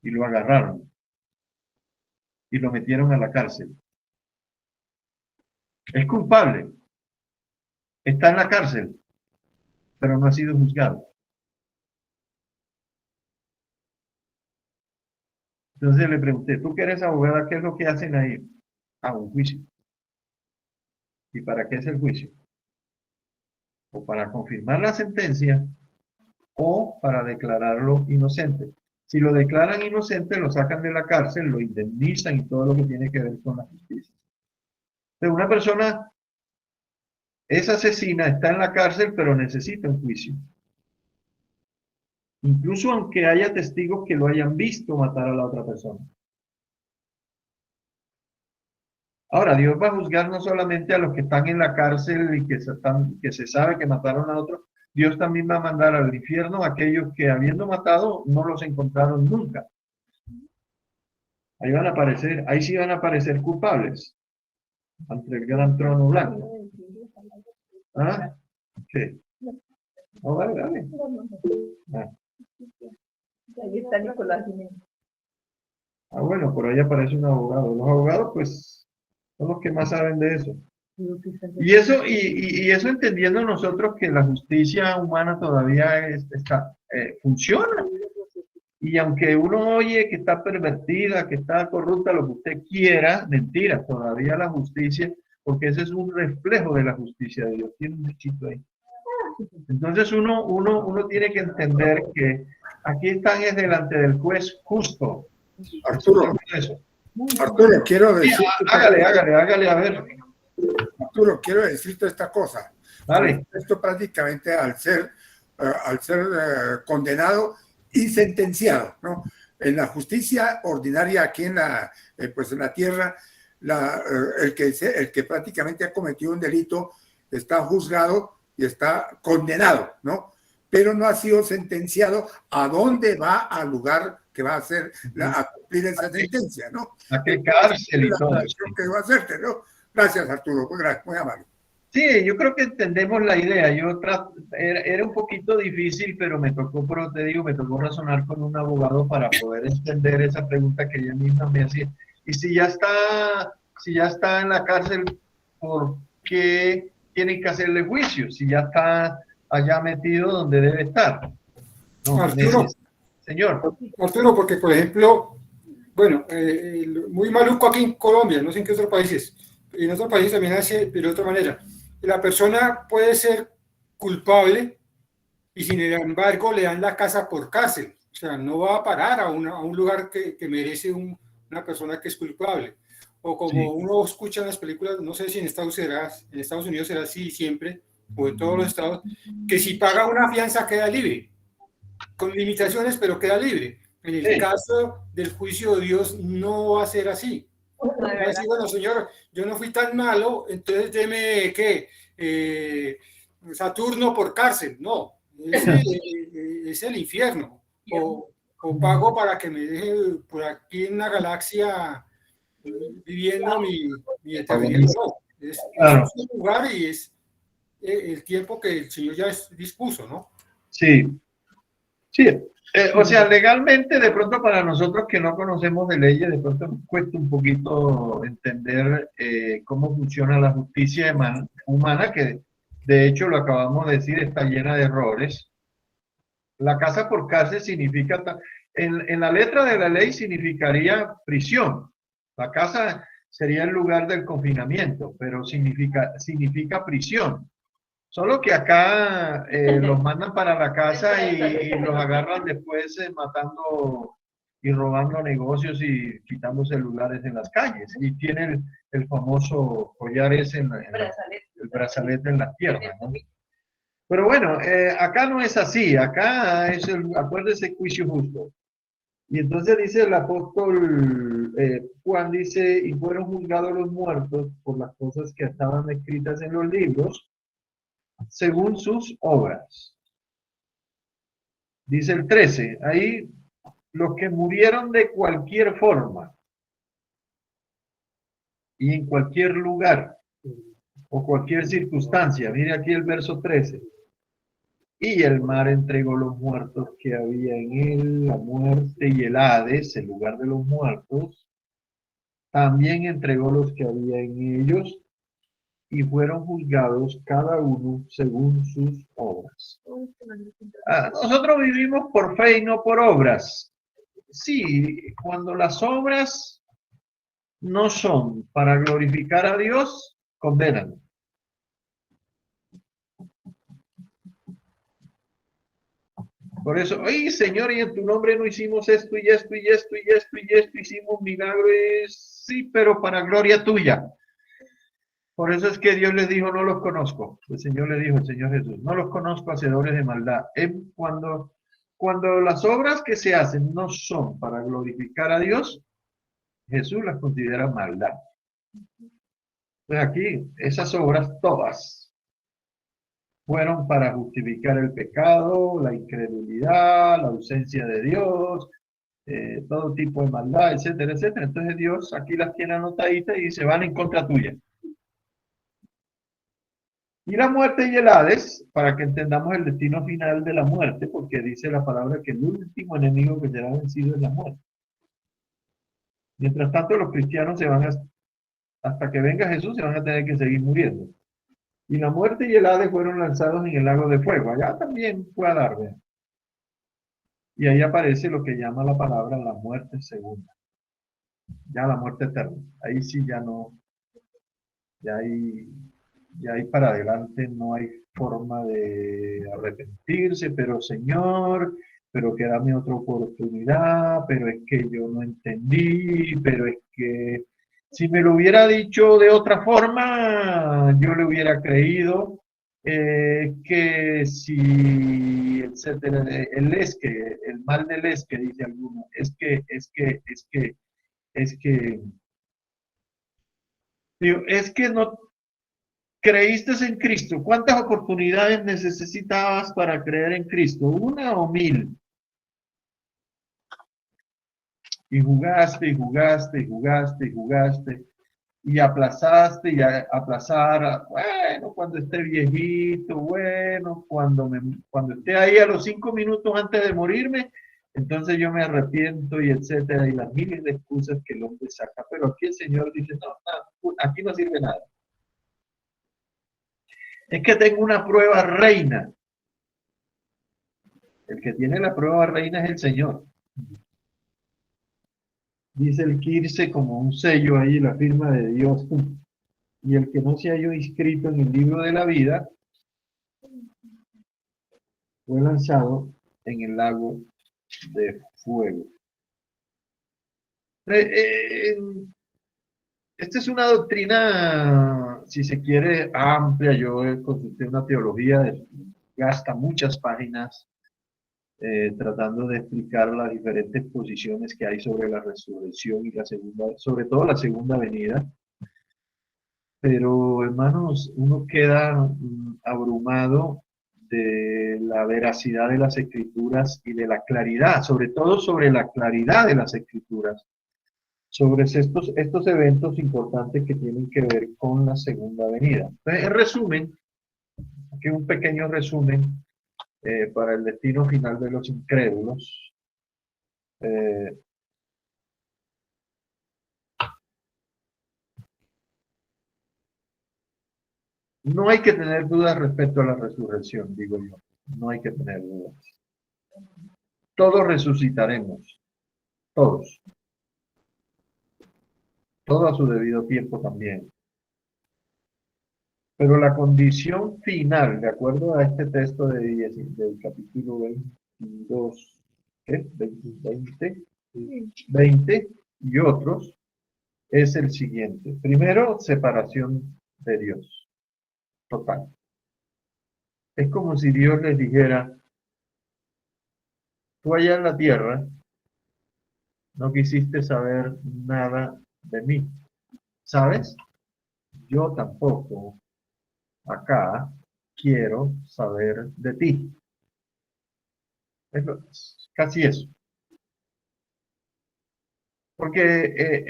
y lo agarraron y lo metieron a la cárcel. Es culpable, está en la cárcel, pero no ha sido juzgado. Entonces le pregunté, tú que eres abogada, ¿qué es lo que hacen ahí? Ah, un juicio. ¿Y para qué es el juicio? O para confirmar la sentencia o para declararlo inocente. Si lo declaran inocente, lo sacan de la cárcel, lo indemnizan y todo lo que tiene que ver con la justicia. Pero una persona es asesina, está en la cárcel, pero necesita un juicio. Incluso aunque haya testigos que lo hayan visto matar a la otra persona. Ahora, Dios va a juzgar no solamente a los que están en la cárcel y que se sabe que mataron a otros, Dios también va a mandar al infierno a aquellos que habiendo matado no los encontraron nunca. Ahí sí van a aparecer culpables ante el gran trono blanco. ¿Ah? ¿Qué? No, dale, dale. Ah. Ahí está Nicolás. Bueno, por ahí aparece un abogado. Los abogados, pues, son los que más saben de eso. Y eso entendiendo nosotros que la justicia humana todavía funciona. Y aunque uno oye que está pervertida, que está corrupta, lo que usted quiera, mentira, todavía la justicia, porque ese es un reflejo de la justicia de Dios. Tiene un bichito ahí. Entonces uno tiene que entender que aquí están es delante del juez justo. Arturo, quiero decir... Sí, hágale, a ver. Arturo, quiero decirte esta cosa. Dale. Esto prácticamente al ser condenado y sentenciado, ¿no? En la justicia ordinaria aquí en la tierra, el que prácticamente ha cometido un delito está juzgado y está condenado, ¿no? Pero no ha sido sentenciado a dónde va al lugar que va a hacer a cumplir esa sentencia, ¿no? A qué cárcel y todo eso. Que va a hacerte, ¿no? Gracias, Arturo, muy amable. Sí, yo creo que entendemos la idea. Era un poquito difícil, pero me tocó razonar con un abogado para poder entender esa pregunta que ella misma me hacía. Y si ya está en la cárcel, ¿por qué tienen que hacerle juicio? Si ya está allá metido donde debe estar. No, Arturo, señor. Arturo, porque por ejemplo, bueno, muy maluco aquí en Colombia, no sé en qué otros países, y en otros países también hace de otra manera. La persona puede ser culpable y sin embargo le dan la casa por cárcel. O sea, no va a parar a un lugar que merece una persona que es culpable. O como sí, uno escucha en las películas, no sé si en Estados Unidos será así siempre, o en todos los estados, que si paga una fianza queda libre. con limitaciones, pero queda libre. En el Sí. caso del juicio de Dios no va a ser así. De Va a decir, bueno, Señor, yo no fui tan malo, entonces deme, ¿qué? Saturno por cárcel. No, es el infierno. O pago para que me deje por aquí en la galaxia viviendo mi eternidad. No, es Claro. un lugar y es el tiempo que el Señor ya dispuso, ¿no? Sí, sí. O sea, legalmente, de pronto para nosotros que no conocemos de leyes, de pronto nos cuesta un poquito entender cómo funciona la justicia humana, que de hecho lo acabamos de decir, está llena de errores. La casa por cárcel significa, en la letra de la ley significaría prisión. La casa sería el lugar del confinamiento, pero significa prisión. Solo que acá los mandan para la casa y los agarran después matando y robando negocios y quitando celulares en las calles. Y tienen el famoso collar ese el brazalete en la pierna, ¿no? Pero bueno, acá no es así. Acá es acuérdese, juicio justo. Y entonces dice el apóstol Juan, dice, y fueron juzgados los muertos por las cosas que estaban escritas en los libros, según sus obras. Dice el 13, ahí los que murieron de cualquier forma y en cualquier lugar o cualquier circunstancia. Mire aquí el verso 13. Y el mar entregó los muertos que había en él, la muerte y el Hades, el lugar de los muertos. También entregó los que había en ellos y fueron juzgados cada uno según sus obras. Nosotros vivimos por fe y no por obras. Sí, cuando las obras no son para glorificar a Dios, condenan. Por eso, ¡ay, Señor, y en tu nombre no hicimos esto y esto y esto y esto y esto, hicimos milagros, sí, pero para gloria tuya! Por eso es que Dios les dijo, no los conozco. El Señor le dijo, el Señor Jesús, no los conozco, hacedores de maldad. Cuando las obras que se hacen no son para glorificar a Dios, Jesús las considera maldad. Pues aquí, esas obras todas fueron para justificar el pecado, la incredulidad, la ausencia de Dios, todo tipo de maldad, etcétera, etcétera. Entonces Dios aquí las tiene anotaditas y se van en contra tuya. Y la muerte y el Hades, para que entendamos el destino final de la muerte, porque dice la palabra que el último enemigo que será vencido es la muerte. Mientras tanto, los cristianos hasta que venga Jesús, se van a tener que seguir muriendo. Y la muerte y el Hades fueron lanzados en el lago de fuego. Allá también fue a dar, ¿verdad? Y ahí aparece lo que llama la palabra la muerte segunda. Ya la muerte eterna. Ahí sí ya no, ya ahí para adelante no hay forma de arrepentirse, pero Señor, pero que dame otra oportunidad, pero es que yo no entendí, pero es que si me lo hubiera dicho de otra forma, yo le hubiera creído, que si, etcétera, el mal del dice alguno, es que no creíste en Cristo. ¿Cuántas oportunidades necesitabas para creer en Cristo? ¿Una o 1000? Y jugaste, y jugaste, y jugaste, y jugaste, y aplazaste, y aplazar, bueno, cuando esté viejito, bueno, cuando esté ahí a los 5 minutos antes de morirme, entonces yo me arrepiento, y etcétera, y las miles de excusas que el hombre saca. Pero aquí el Señor dice, no, aquí no sirve nada. Es que tengo una prueba reina. El que tiene la prueba reina es el Señor. Dice el Kirse como un sello ahí, la firma de Dios. Y el que no se halló inscrito en el libro de la vida fue lanzado en el lago de fuego. Esta es una doctrina, si se quiere, amplia. Yo consulté una teología, gasta muchas páginas. tratando de explicar las diferentes posiciones que hay sobre la resurrección y la segunda, sobre todo la segunda venida. Pero, hermanos, uno queda abrumado de la veracidad de las escrituras y de la claridad, sobre todo sobre la claridad de las escrituras, sobre estos eventos importantes que tienen que ver con la segunda venida. Entonces, en resumen, aquí un pequeño resumen para el destino final de los incrédulos. No hay que tener dudas respecto a la resurrección, digo yo. No hay que tener dudas. Todos resucitaremos. Todos. Todo a su debido tiempo también. Pero la condición final, de acuerdo a este texto del capítulo 22, ¿qué? 20 y otros, es el siguiente. Primero, separación de Dios. Total. Es como si Dios les dijera, tú allá en la tierra no quisiste saber nada de mí. ¿Sabes? Yo tampoco acá quiero saber de ti. Es casi eso. Porque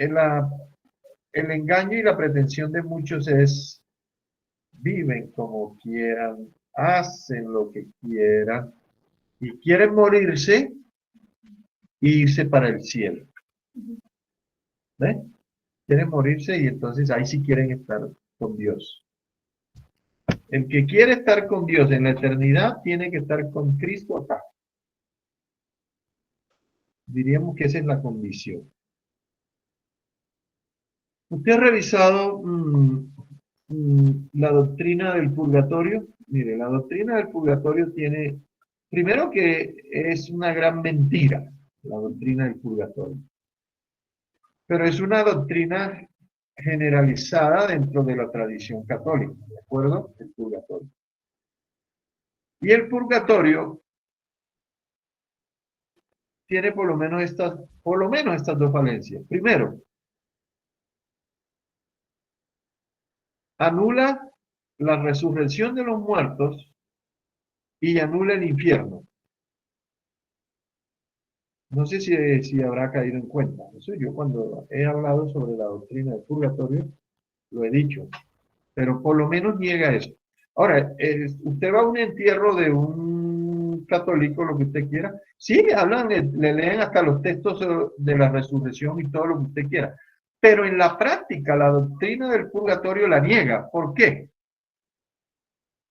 el engaño y la pretensión de muchos es, viven como quieran, hacen lo que quieran, y quieren morirse e irse para el cielo. ¿Ves? Quieren morirse y entonces ahí sí quieren estar con Dios. El que quiere estar con Dios en la eternidad tiene que estar con Cristo acá. Diríamos que esa es la condición. ¿Usted ha revisado la doctrina del purgatorio? Mire, la doctrina del purgatorio tiene, primero que es una gran mentira, la doctrina del purgatorio. Pero es una doctrina generalizada dentro de la tradición católica, ¿de acuerdo? El purgatorio. Y el purgatorio tiene por lo menos estas dos falencias. Primero, anula la resurrección de los muertos y anula el infierno. No sé si habrá caído en cuenta. Eso yo cuando he hablado sobre la doctrina del purgatorio, lo he dicho. Pero por lo menos niega eso. Ahora, usted va a un entierro de un católico, lo que usted quiera. Sí, hablan, le leen hasta los textos de la resurrección y todo lo que usted quiera. Pero en la práctica, la doctrina del purgatorio la niega. ¿Por qué?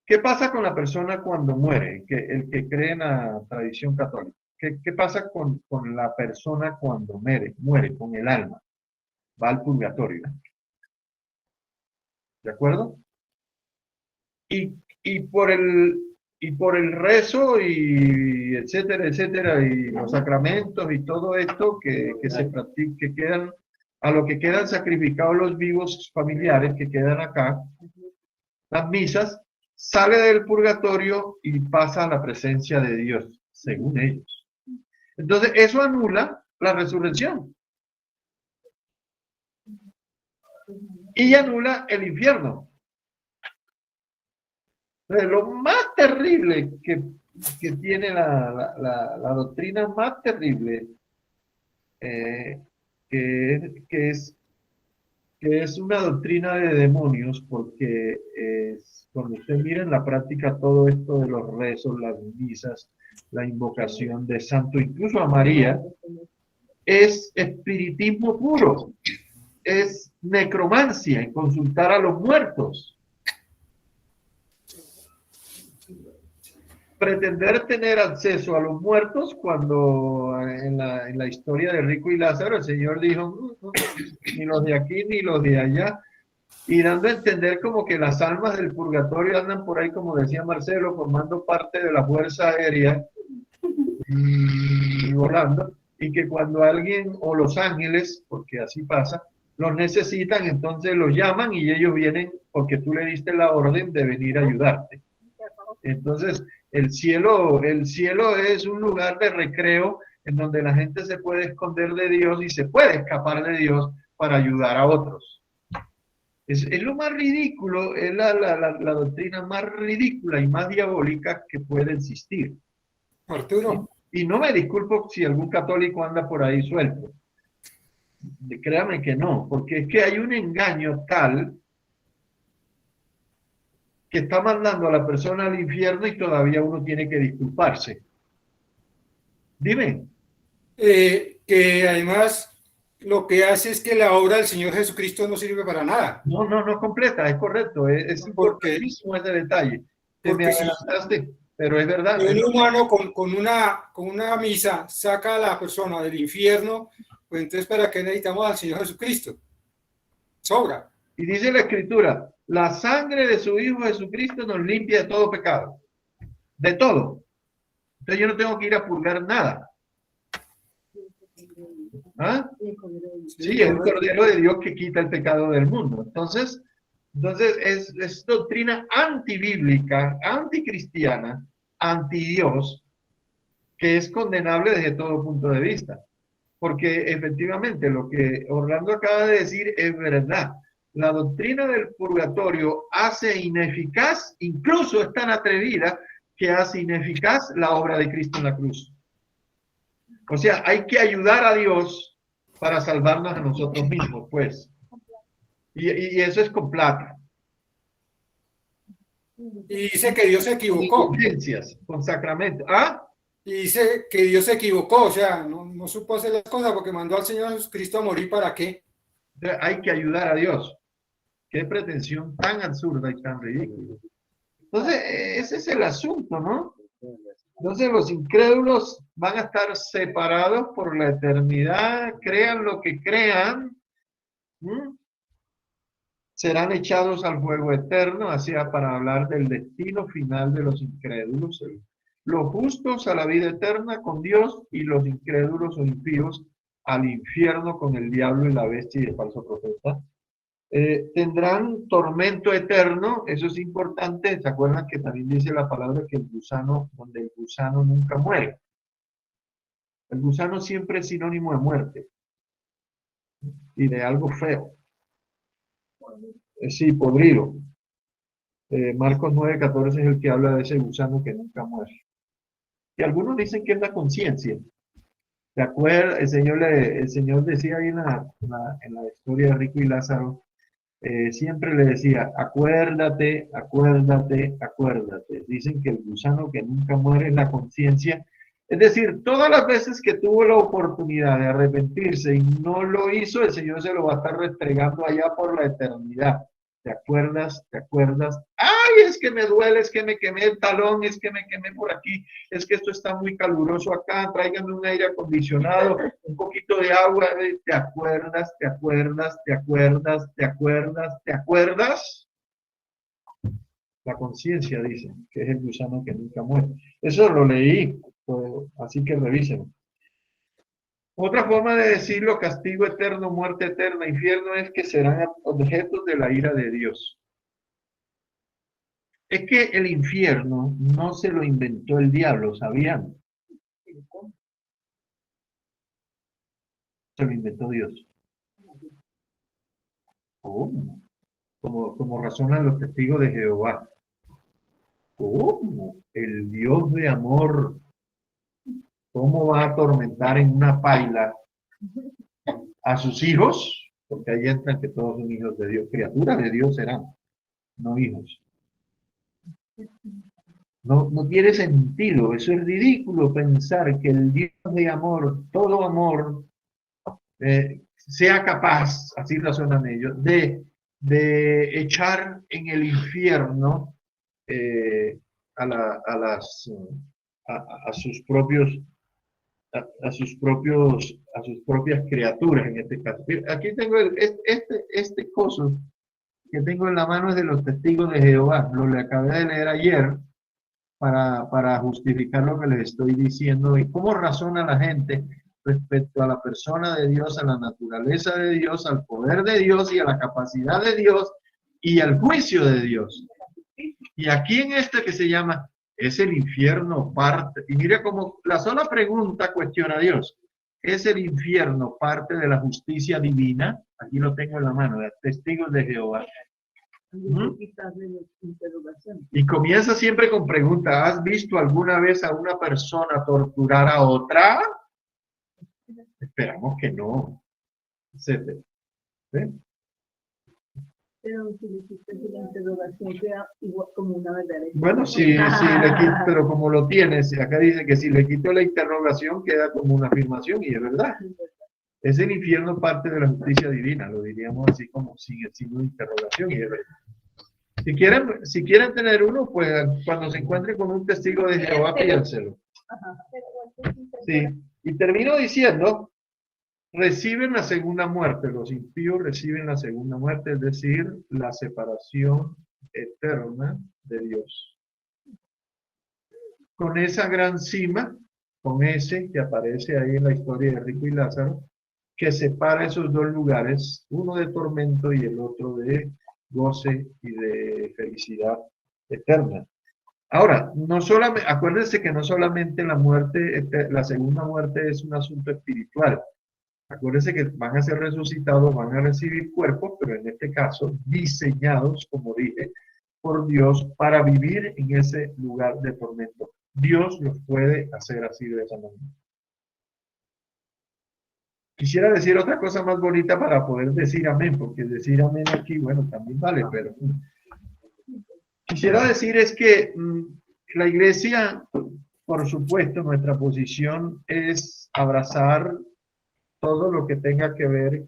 ¿Qué pasa con la persona cuando muere? El que cree en la tradición católica. ¿Qué pasa con la persona cuando muere con el alma? Va al purgatorio. ¿De acuerdo? Y por el rezo y etcétera, y los sacramentos y todo esto que se practica, que quedan, a lo que quedan sacrificados los vivos familiares que quedan acá, las misas, sale del purgatorio y pasa a la presencia de Dios, según ellos. Entonces, eso anula la resurrección. Y anula el infierno. Entonces, lo más terrible que tiene la doctrina más terrible, que es una doctrina de demonios, porque cuando usted mira en la práctica todo esto de los rezos, las misas, la invocación de santo, incluso a María, es espiritismo puro, es necromancia, consultar a los muertos. Pretender tener acceso a los muertos cuando en la historia de Rico y Lázaro el Señor dijo, ni los de aquí ni los de allá, y dando a entender como que las almas del purgatorio andan por ahí, como decía Marcelo, formando parte de la fuerza aérea y volando, y que cuando alguien, o los ángeles, porque así pasa, los necesitan, entonces los llaman y ellos vienen porque tú le diste la orden de venir a ayudarte. Entonces, El cielo es un lugar de recreo en donde la gente se puede esconder de Dios y se puede escapar de Dios para ayudar a otros. Es lo más ridículo, es la doctrina más ridícula y más diabólica que puede existir. Arturo, Y no me disculpo si algún católico anda por ahí suelto. Créame que no, porque es que hay un engaño tal que está mandando a la persona al infierno y todavía uno tiene que disculparse. Dime. que además lo que hace es que la obra del Señor Jesucristo no sirve para nada. No completa, es correcto, es importantísimo ese detalle. Te me adelantaste, pero es verdad. Si un humano con una misa saca a la persona del infierno, pues entonces ¿para qué necesitamos al Señor Jesucristo? Sobra. Y dice la Escritura, la sangre de su Hijo Jesucristo nos limpia de todo pecado. De todo. Entonces yo no tengo que ir a purgar nada. ¿Ah? Sí, es el Cordero de Dios que quita el pecado del mundo. Entonces es doctrina antibíblica, anticristiana, anti-Dios, que es condenable desde todo punto de vista. Porque efectivamente lo que Orlando acaba de decir es verdad. La doctrina del purgatorio hace ineficaz, incluso es tan atrevida, que hace ineficaz la obra de Cristo en la cruz. O sea, hay que ayudar a Dios para salvarnos a nosotros mismos, pues. Y eso es con plata. Y dice que Dios se equivocó. Con sacramento. ¿Ah? Y dice que Dios se equivocó, o sea, no supo hacer las cosas porque mandó al Señor Jesucristo a morir, ¿para qué? Hay que ayudar a Dios. Qué pretensión tan absurda y tan ridícula. Entonces, ese es el asunto, ¿no? Entonces, los incrédulos van a estar separados por la eternidad, crean lo que crean, serán echados al fuego eterno, así para hablar del destino final de los incrédulos. Los justos a la vida eterna con Dios y los incrédulos o impíos al infierno con el diablo y la bestia y el falso profeta. Tendrán tormento eterno, eso es importante. ¿Se acuerdan que también dice la palabra que el gusano, donde el gusano nunca muere? El gusano siempre es sinónimo de muerte y de algo feo. Sí, podrido. Marcos 9:14 es el que habla de ese gusano que nunca muere. Y algunos dicen que es la conciencia. ¿Se acuerdan? El Señor decía ahí en la historia de Rico y Lázaro, siempre le decía, acuérdate, acuérdate, acuérdate. Dicen que el gusano que nunca muere es la conciencia. Es decir, todas las veces que tuvo la oportunidad de arrepentirse y no lo hizo, el Señor se lo va a estar restregando allá por la eternidad. ¿Te acuerdas? ¿Te acuerdas? ¡Ay, es que me duele, es que me quemé el talón, es que me quemé por aquí, es que esto está muy caluroso acá, tráiganme un aire acondicionado, un poquito de agua! ¿Te acuerdas? ¿Te acuerdas? ¿Te acuerdas? ¿Te acuerdas? ¿Te acuerdas? La conciencia dice que es el gusano que nunca muere. Eso lo leí, pues, así que revisen. Otra forma de decirlo, castigo eterno, muerte eterna, infierno, es que serán objetos de la ira de Dios. Es que el infierno no se lo inventó el diablo, ¿sabían? Se lo inventó Dios. ¿Cómo? Como razonan los testigos de Jehová. ¿Cómo? El Dios de amor, ¿cómo va a atormentar en una paila a sus hijos? Porque ahí entran que todos son hijos de Dios, criaturas de Dios serán, no hijos. No tiene sentido, eso es ridículo pensar que el Dios de amor, todo amor, sea capaz, así razonan ellos, de echar en el infierno a sus propias criaturas en este caso. Aquí tengo este coso que tengo en la mano, es de los testigos de Jehová. Lo le acabé de leer ayer para justificar lo que les estoy diciendo y cómo razona la gente respecto a la persona de Dios, a la naturaleza de Dios, al poder de Dios y a la capacidad de Dios y al juicio de Dios. Y aquí en este que se llama ¿Es el infierno parte? Y mire cómo la sola pregunta cuestiona a Dios. ¿Es el infierno parte de la justicia divina? Aquí lo tengo en la mano, de testigos de Jehová. Y comienza siempre con pregunta. ¿Has visto alguna vez a una persona torturar a otra? Esperamos que no. Etcétera. ¿Sí? Pero si le quitas la interrogación queda igual como una verdadera. Bueno, sí, le quito, pero como lo tienes, acá dice que si le quito la interrogación queda como una afirmación, y es verdad. Es el infierno parte de la justicia divina, lo diríamos así como sin el signo de interrogación, y es verdad. Si quieren tener uno, pues cuando se encuentren con un testigo de Jehová, pídanselo. Sí, y termino diciendo, reciben la segunda muerte, los impíos reciben la segunda muerte, es decir, la separación eterna de Dios. Con esa gran cima, con ese que aparece ahí en la historia de Rico y Lázaro, que separa esos dos lugares, uno de tormento y el otro de goce y de felicidad eterna. Ahora, no solamente, acuérdense que no solamente la muerte, la segunda muerte es un asunto espiritual. Acuérdense que van a ser resucitados, van a recibir cuerpos, pero en este caso diseñados, como dije, por Dios para vivir en ese lugar de tormento. Dios los puede hacer así de esa manera. Quisiera decir otra cosa más bonita para poder decir amén, porque decir amén aquí, bueno, también vale, pero quisiera decir es que la iglesia, por supuesto, nuestra posición es abrazar todo lo que tenga que ver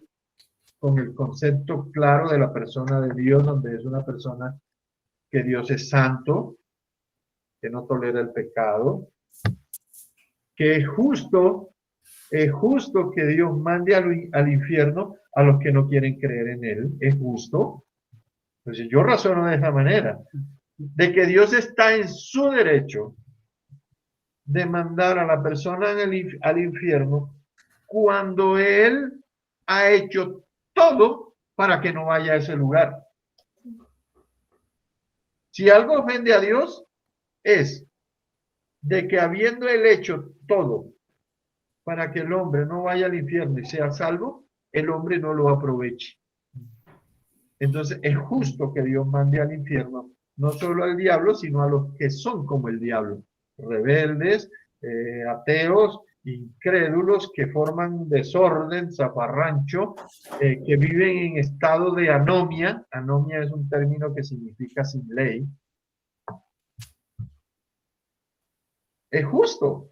con el concepto claro de la persona de Dios, donde es una persona que Dios es santo, que no tolera el pecado, que es justo que Dios mande al infierno a los que no quieren creer en Él, es justo. Entonces yo razono de esa manera, de que Dios está en su derecho de mandar a la persona al infierno cuando Él ha hecho todo para que no vaya a ese lugar. Si algo ofende a Dios es de que habiendo Él hecho todo para que el hombre no vaya al infierno y sea salvo, el hombre no lo aproveche. Entonces es justo que Dios mande al infierno no solo al diablo, sino a los que son como el diablo, rebeldes, ateos, incrédulos, que forman desorden, zafarrancho, que viven en estado de anomia. Anomia es un término que significa sin ley. Es justo.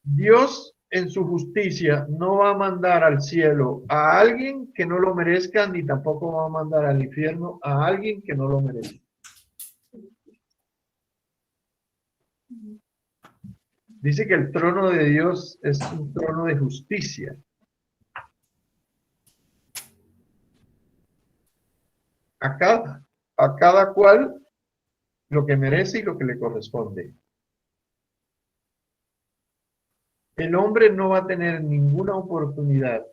Dios en su justicia no va a mandar al cielo a alguien que no lo merezca, ni tampoco va a mandar al infierno a alguien que no lo merezca. Dice que el trono de Dios es un trono de justicia. A cada cual lo que merece y lo que le corresponde. El hombre no va a tener ninguna oportunidad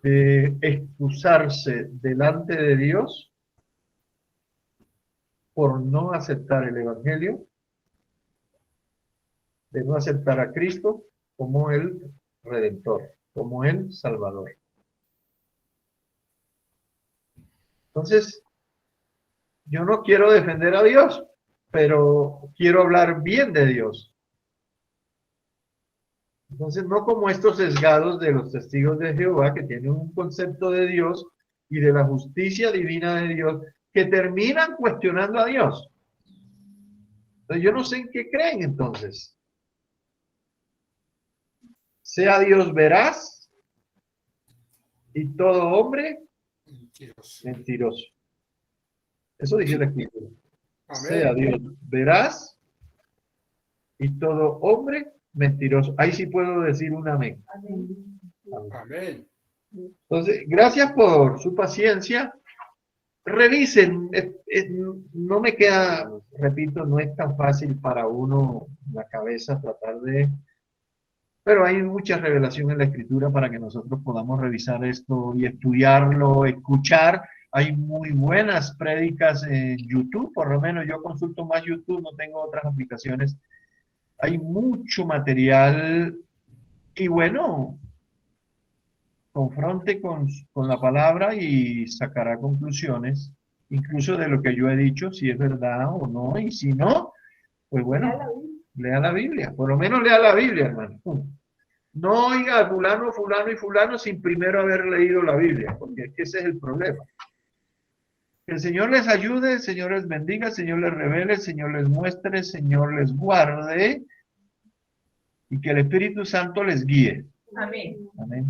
de excusarse delante de Dios por no aceptar el Evangelio, de no aceptar a Cristo como el Redentor, como el Salvador. Entonces, yo no quiero defender a Dios, pero quiero hablar bien de Dios. Entonces, no como estos sesgados de los testigos de Jehová, que tienen un concepto de Dios y de la justicia divina de Dios, que terminan cuestionando a Dios. Entonces, yo no sé en qué creen entonces. Sea Dios veraz y todo hombre mentiroso. Eso dice la Escritura. Sea Dios veraz y todo hombre mentiroso. Ahí sí puedo decir un amén. Amén. Entonces, gracias por su paciencia. Revisen. No me queda, repito, no es tan fácil para uno en la cabeza tratar de... Pero hay mucha revelación en la Escritura para que nosotros podamos revisar esto y estudiarlo, escuchar Hay muy buenas prédicas en YouTube, por lo menos yo consulto más YouTube, no tengo otras aplicaciones. Hay mucho material y bueno, confronte con la palabra y sacará conclusiones, incluso de lo que yo he dicho, si es verdad o no, y si no, pues bueno, lea la Biblia, por lo menos lea la Biblia, hermano. No oiga a fulano, fulano y fulano sin primero haber leído la Biblia, porque es que ese es el problema. Que el Señor les ayude, el Señor les bendiga, el Señor les revele, el Señor les muestre, el Señor les guarde y que el Espíritu Santo les guíe. Amén. Amén.